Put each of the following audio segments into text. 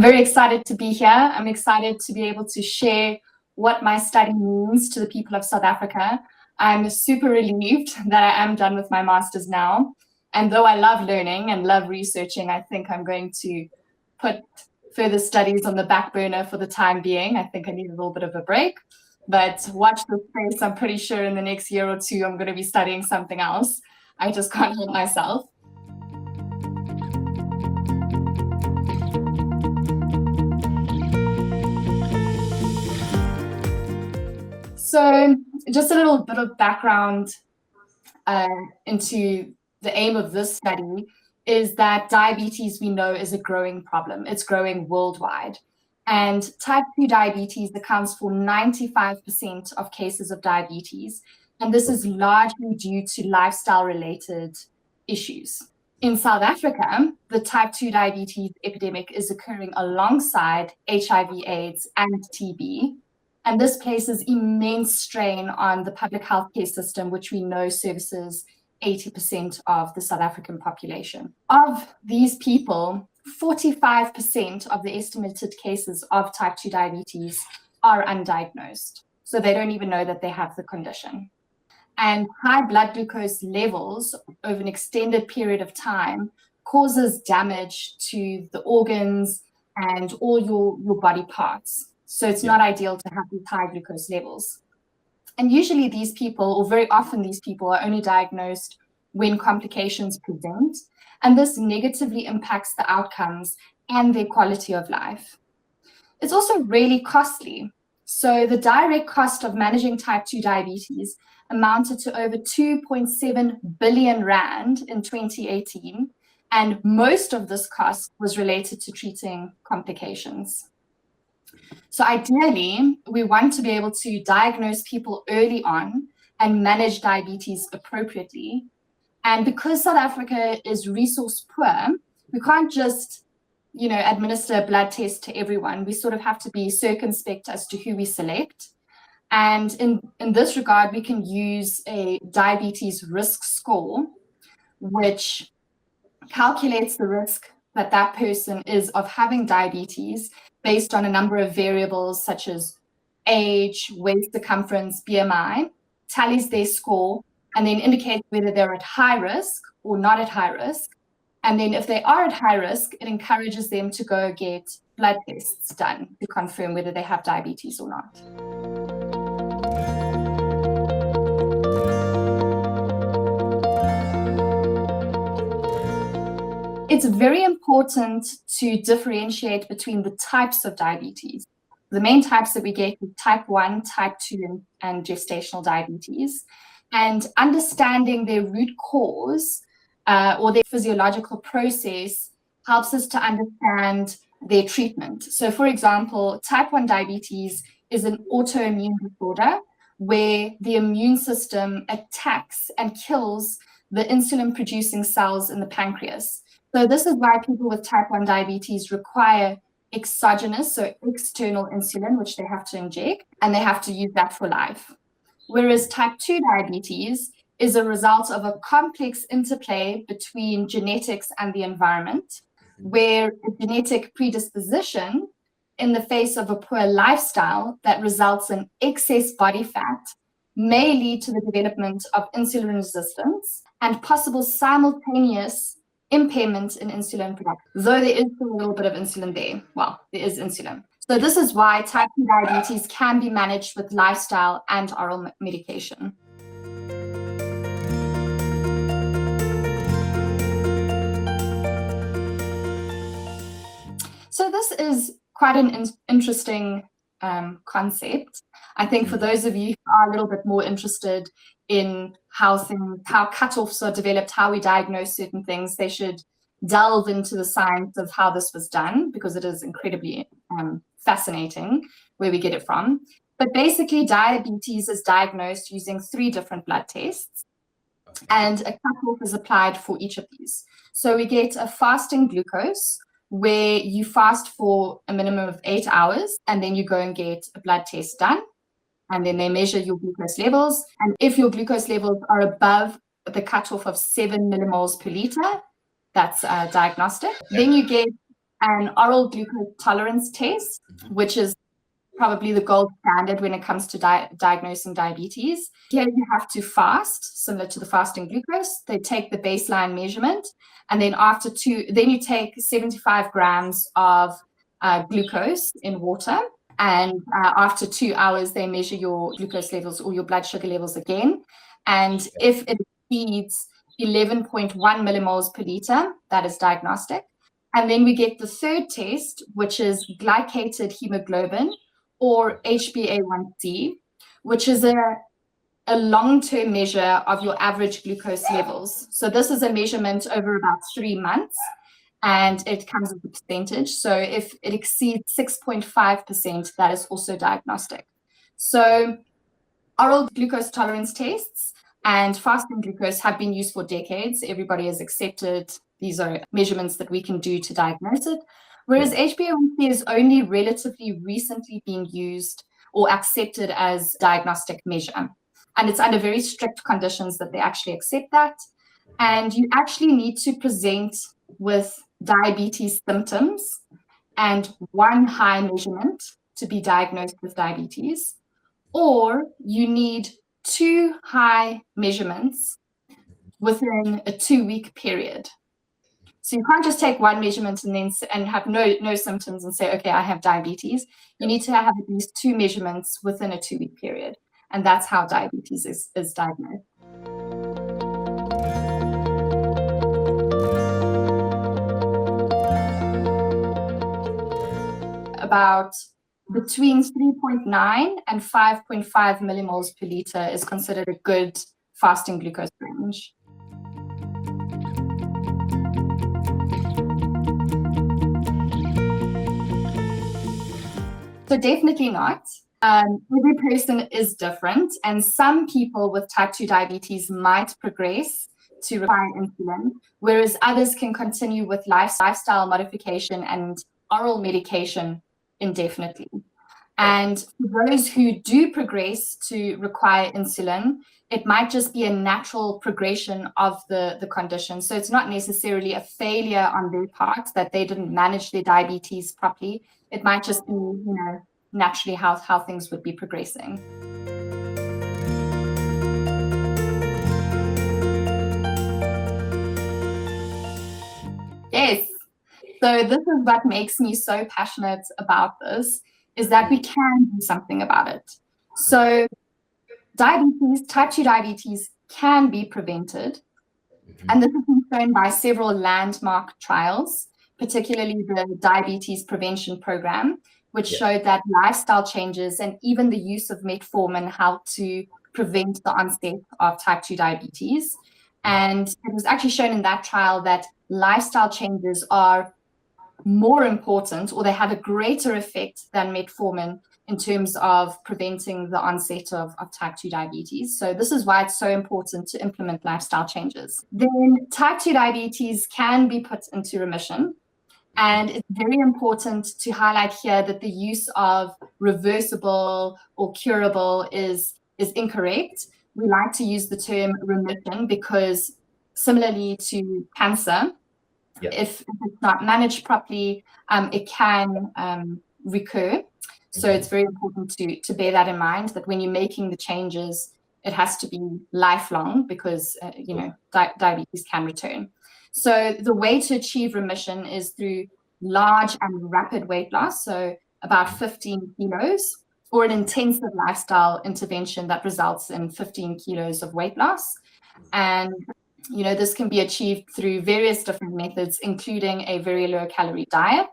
very excited to be here. I'm excited to be able to share what my study means to the people of South Africa. I'm super relieved that I am done with my master's now. And though I love learning and love researching, I think I'm going to put further studies on the back burner for the time being. I think I need a little bit of a break, but watch this space. I'm pretty sure in the next year or two, I'm going to be studying something else. I just can't help myself. So just a little bit of background into the aim of this study is that diabetes, we know, is a growing problem. It's growing worldwide. And type 2 diabetes accounts for 95% of cases of diabetes. And this is largely due to lifestyle-related issues. In South Africa, the type 2 diabetes epidemic is occurring alongside HIV/AIDS and TB. And this places immense strain on the public healthcare system, which we know services 80% of the South African population. Of these people, 45% of the estimated cases of type 2 diabetes are undiagnosed. So they don't even know that they have the condition. And high blood glucose levels over an extended period of time causes damage to the organs and all your body parts. So it's not ideal to have these high glucose levels. And usually these people, or very often these people, are only diagnosed when complications present. And this negatively impacts the outcomes and their quality of life. It's also really costly. So the direct cost of managing type 2 diabetes amounted to over 2.7 billion Rand in 2018. And most of this cost was related to treating complications. So ideally, we want to be able to diagnose people early on and manage diabetes appropriately. And because South Africa is resource poor, we can't just, administer a blood test to everyone. We sort of have to be circumspect as to who we select. And in this regard, we can use a diabetes risk score, which calculates the risk that that person is of having diabetes based on a number of variables such as age, waist circumference, BMI, tallies their score, and then indicates whether they're at high risk or not at high risk. And then if they are at high risk, it encourages them to go get blood tests done to confirm whether they have diabetes or not. It's very important to differentiate between the types of diabetes. The main types that we get are type 1, type 2, and gestational diabetes. And understanding their root cause or their physiological process helps us to understand their treatment. So for example, type 1 diabetes is an autoimmune disorder where the immune system attacks and kills the insulin-producing cells in the pancreas. So this is why people with type 1 diabetes require exogenous, so external insulin, which they have to inject, and they have to use that for life. Whereas type 2 diabetes is a result of a complex interplay between genetics and the environment, where a genetic predisposition in the face of a poor lifestyle that results in excess body fat may lead to the development of insulin resistance and possible simultaneous impairment in insulin production, though there is still a little bit of insulin there. Well, there is insulin. So this is why type 2 diabetes can be managed with lifestyle and oral medication. So this is quite an interesting concept. I think for those of you who are a little bit more interested in how cutoffs are developed, how we diagnose certain things, they should delve into the science of how this was done, because it is incredibly fascinating where we get it from. But basically, diabetes is diagnosed using 3 different blood tests, and a cutoff is applied for each of these. So we get a fasting glucose, where you fast for a minimum of 8 hours, and then you go and get a blood test done. And then they measure your glucose levels. And if your glucose levels are above the cutoff of 7 millimoles per liter, that's diagnostic. Then you get an oral glucose tolerance test, which is probably the gold standard when it comes to diagnosing diabetes. Here you have to fast, similar to the fasting glucose. They take the baseline measurement, and then then you take 75 grams of glucose in water, and after 2 hours, they measure your glucose levels or your blood sugar levels again. And if it exceeds 11.1 millimoles per liter, that is diagnostic. And then we get the third test, which is glycated hemoglobin, or HbA1c, which is a long-term measure of your average glucose levels. So this is a measurement over about 3 months, and it comes as a percentage. So if it exceeds 6.5%, that is also diagnostic. So oral glucose tolerance tests and fasting glucose have been used for decades. Everybody has accepted these are measurements that we can do to diagnose it. Whereas HbA1c is only relatively recently being used or accepted as diagnostic measure. And it's under very strict conditions that they actually accept that. And you actually need to present with diabetes symptoms and one high measurement to be diagnosed with diabetes, or you need 2 high measurements within a 2-week period. So you can't just take one measurement and have no symptoms and say, okay, I have diabetes. You need to have at least 2 measurements within a 2-week period. And that's how diabetes is diagnosed. About between 3.9 and 5.5 millimoles per liter is considered a good fasting glucose range. So definitely not. Every person is different, and some people with type 2 diabetes might progress to require insulin, whereas others can continue with lifestyle modification and oral medication indefinitely. And for those who do progress to require insulin, it might just be a natural progression of the condition. So it's not necessarily a failure on their part that they didn't manage their diabetes properly. It might just be, naturally how things would be progressing. Yes. So this is what makes me so passionate about this, is that we can do something about it. So diabetes, type 2 diabetes can be prevented. And this has been shown by several landmark trials, particularly the Diabetes Prevention Program, which showed that lifestyle changes and even the use of metformin help to prevent the onset of type 2 diabetes. And it was actually shown in that trial that lifestyle changes are more important, or they have a greater effect than metformin in terms of preventing the onset of type 2 diabetes. So this is why it's so important to implement lifestyle changes. Then type 2 diabetes can be put into remission. And it's very important to highlight here that the use of reversible or curable is incorrect. We like to use the term remission because, similarly to cancer, if it's not managed properly, it can recur. So it's very important to bear that in mind, that when you're making the changes, it has to be lifelong because, diabetes can return. So the way to achieve remission is through large and rapid weight loss, so about 15 kilos, or an intensive lifestyle intervention that results in 15 kilos of weight loss. And, this can be achieved through various different methods, including a very low-calorie diet.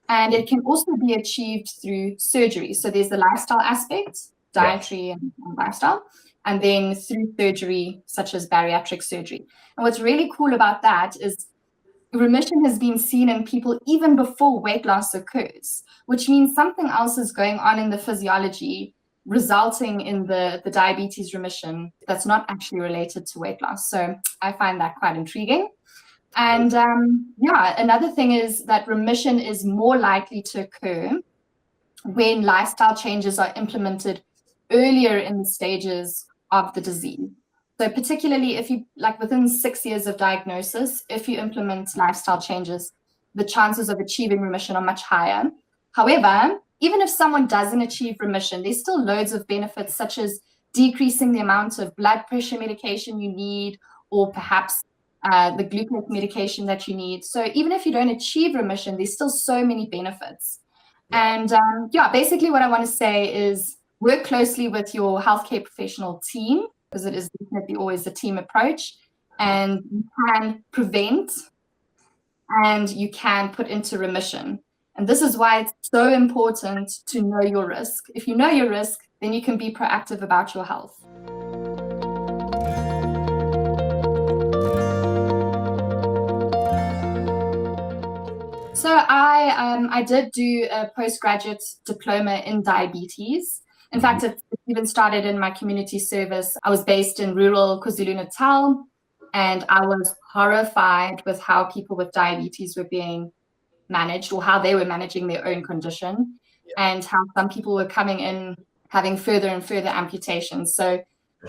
And it can also be achieved through surgery. So there's the lifestyle aspect, dietary and lifestyle, and then through surgery, such as bariatric surgery. And what's really cool about that is remission has been seen in people even before weight loss occurs, which means something else is going on in the physiology resulting in the diabetes remission that's not actually related to weight loss. So I find that quite intriguing. And another thing is that remission is more likely to occur when lifestyle changes are implemented earlier in the stages of the disease. So particularly if you, within 6 years of diagnosis, if you implement lifestyle changes, the chances of achieving remission are much higher. However, even if someone doesn't achieve remission, there's still loads of benefits, such as decreasing the amount of blood pressure medication you need, or perhaps the glucose medication that you need. So even if you don't achieve remission, there's still so many benefits. And basically what I want to say is work closely with your healthcare professional team, because it is definitely always a team approach, and you can prevent and you can put into remission. And this is why it's so important to know your risk. If you know your risk, then you can be proactive about your health. So I did do a postgraduate diploma in diabetes. In fact, it even started in my community service. I was based in rural KwaZulu-Natal, and I was horrified with how people with diabetes were being managed, or how they were managing their own condition, and how some people were coming in having further and further amputations. So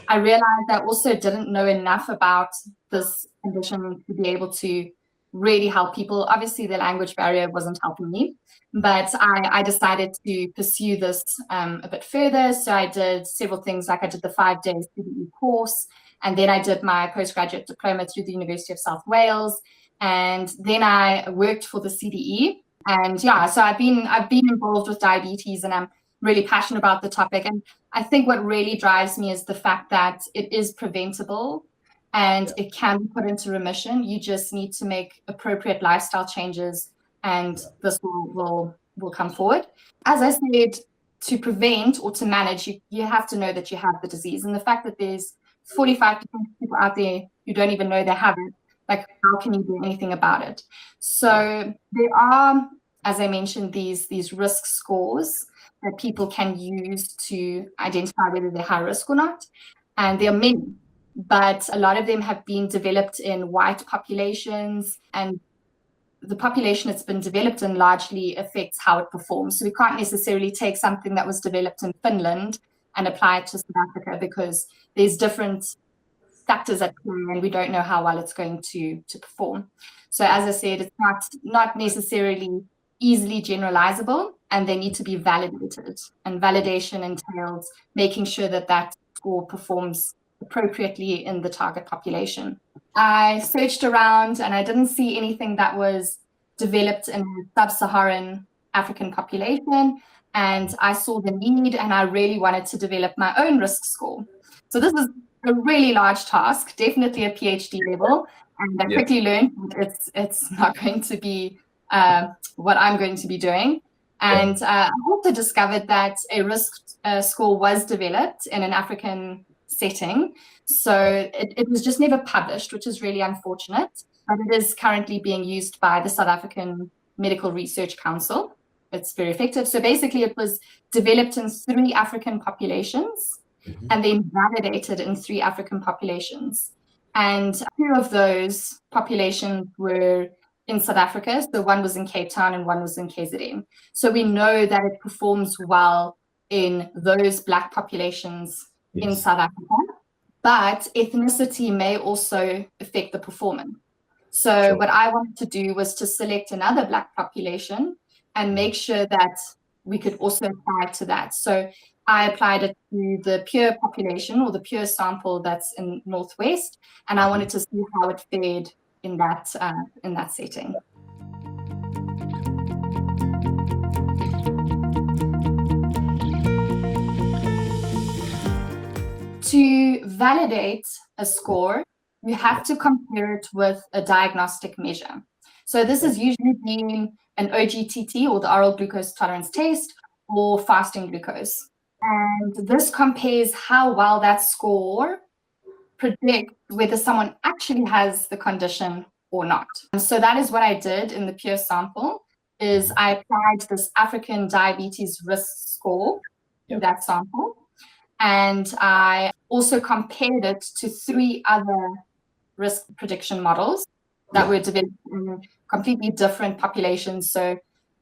I realized I also didn't know enough about this condition to be able to really help people. Obviously, the language barrier wasn't helping me, but I decided to pursue this a bit further. So I did several things, like I did the 5-day CDE course, and then I did my postgraduate diploma through the University of South Wales, and then I worked for the CDE. And so I've been involved with diabetes, and I'm really passionate about the topic. And I think what really drives me is the fact that it is preventable and it can be put into remission. You just need to make appropriate lifestyle changes, and this will come forward. As I said, to prevent or to manage, you have to know that you have the disease. And the fact that there's 45% of people out there who don't even know they have it, like, how can you do anything about it? So there are, as I mentioned, these risk scores that people can use to identify whether they're high risk or not. And there are many, but a lot of them have been developed in white populations, and the population it's been developed in largely affects how it performs. So we can't necessarily take something that was developed in Finland and apply it to South Africa, because there's different factors at play, and we don't know how well it's going to perform. So as I said, it's not necessarily easily generalizable, and they need to be validated. And validation entails making sure that score performs appropriately in the target population. I searched around and I didn't see anything that was developed in sub-Saharan African population, and I saw the need, and I really wanted to develop my own risk score. So this is a really large task, definitely a PhD level, and I quickly learned it's not going to be what I'm going to be doing. And I also discovered that a risk score was developed in an African setting. So it was just never published, which is really unfortunate, but it is currently being used by the South African Medical Research Council. It's very effective. So basically it was developed in 3 African populations and then validated in 3 African populations. And 2 of those populations were in South Africa. So one was in Cape Town and one was in KZN. So we know that it performs well in those Black populations in South Africa, but ethnicity may also affect the performance. So what I wanted to do was to select another Black population and make sure that we could also apply to that. So I applied it to the pure population, or the pure sample that's in Northwest, and I wanted to see how it fared in that setting. To validate a score, you have to compare it with a diagnostic measure. So this is usually being an OGTT, or the oral glucose tolerance test, or fasting glucose. And this compares how well that score predicts whether someone actually has the condition or not. And so that is what I did in the pure sample, is I applied this African Diabetes Risk Score to that sample. And I also compared it to 3 other risk prediction models that were developed in completely different populations. So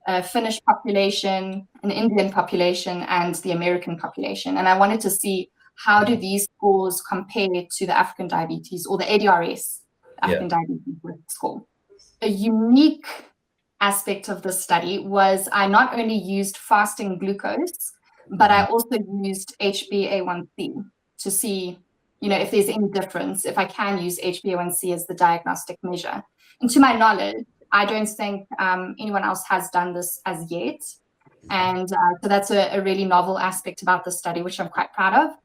a Finnish population, an Indian population, and the American population. And I wanted to see, how do these scores compare to the African diabetes, or the ADRS, African Diabetes Risk Score. A unique aspect of the study was I not only used fasting glucose, but I also used HbA1c to see, if there's any difference, if I can use HbA1c as the diagnostic measure. And to my knowledge, I don't think anyone else has done this as yet. And so that's a really novel aspect about the study, which I'm quite proud of.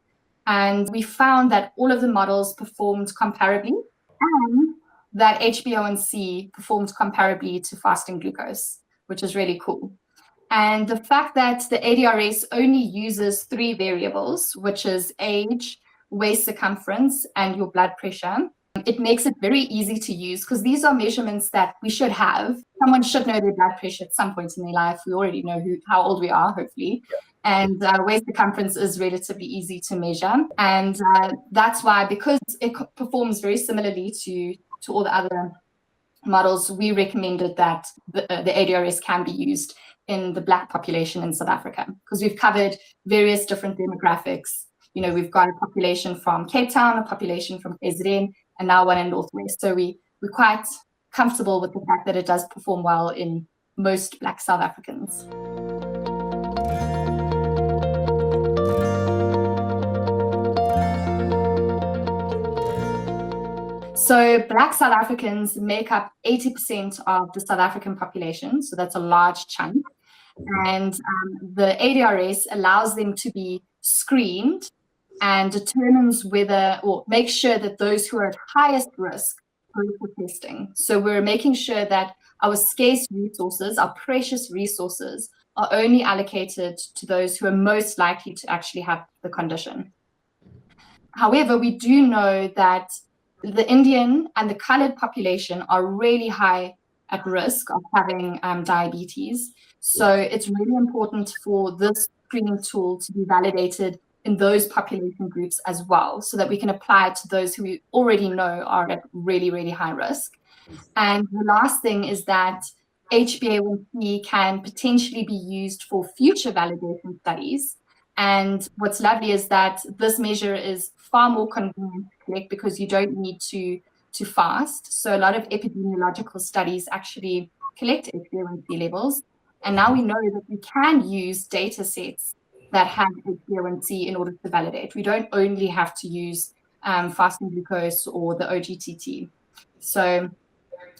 And we found that all of the models performed comparably, and that HbA1c performed comparably to fasting glucose, which is really cool. And the fact that the ADRS only uses 3 variables, which is age, waist circumference, and your blood pressure, it makes it very easy to use, because these are measurements that we should have. Someone should know their blood pressure at some point in their life. We already know how old we are, hopefully. And waist circumference is relatively easy to measure. And that's why, because it performs very similarly to all the other models, we recommended that the ADRS can be used in the Black population in South Africa, because we've covered various different demographics. We've got a population from Cape Town, a population from KZN, and now one in Northwest. So we're quite comfortable with the fact that it does perform well in most Black South Africans. So Black South Africans make up 80% of the South African population, so that's a large chunk. And the ADRS allows them to be screened and determines whether, or makes sure that those who are at highest risk go for testing. So we're making sure that our scarce resources, our precious resources, are only allocated to those who are most likely to actually have the condition. However, we do know that the Indian and the colored population are really high at risk of having diabetes. So it's really important for this screening tool to be validated in those population groups as well, so that we can apply it to those who we already know are at really, really high risk. And the last thing is that HbA1c can potentially be used for future validation studies. And what's lovely is that this measure is far more convenient to collect, because you don't need to fast. So a lot of epidemiological studies actually collect HbA1c levels. And now we know that we can use data sets that have HbA1c in order to validate. We don't only have to use fasting glucose or the OGTT. So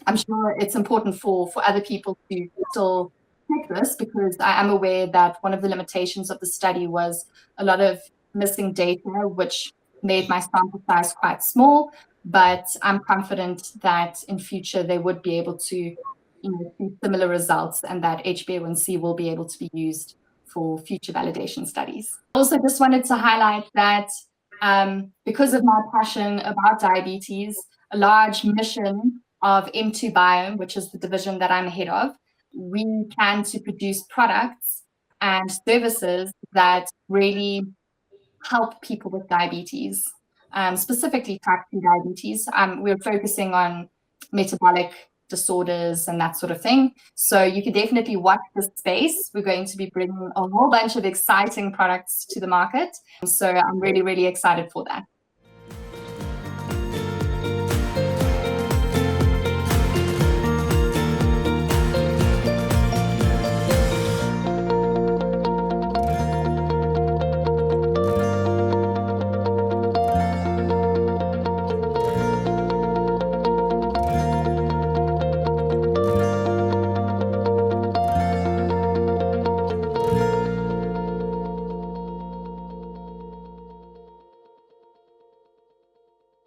I'm sure it's important for other people to still check this, because I am aware that one of the limitations of the study was a lot of missing data, which made my sample size quite small. But I'm confident that in future they would be able to see similar results, and that HbA1c will be able to be used for future validation studies. Also, just wanted to highlight that because of my passion about diabetes, a large mission of M2 Biome, which is the division that I'm head of, we plan to produce products and services that really help people with diabetes, specifically type 2 diabetes. We're focusing on metabolic disorders and that sort of thing. So you can definitely watch this space. We're going to be bringing a whole bunch of exciting products to the market. So I'm really, really excited for that.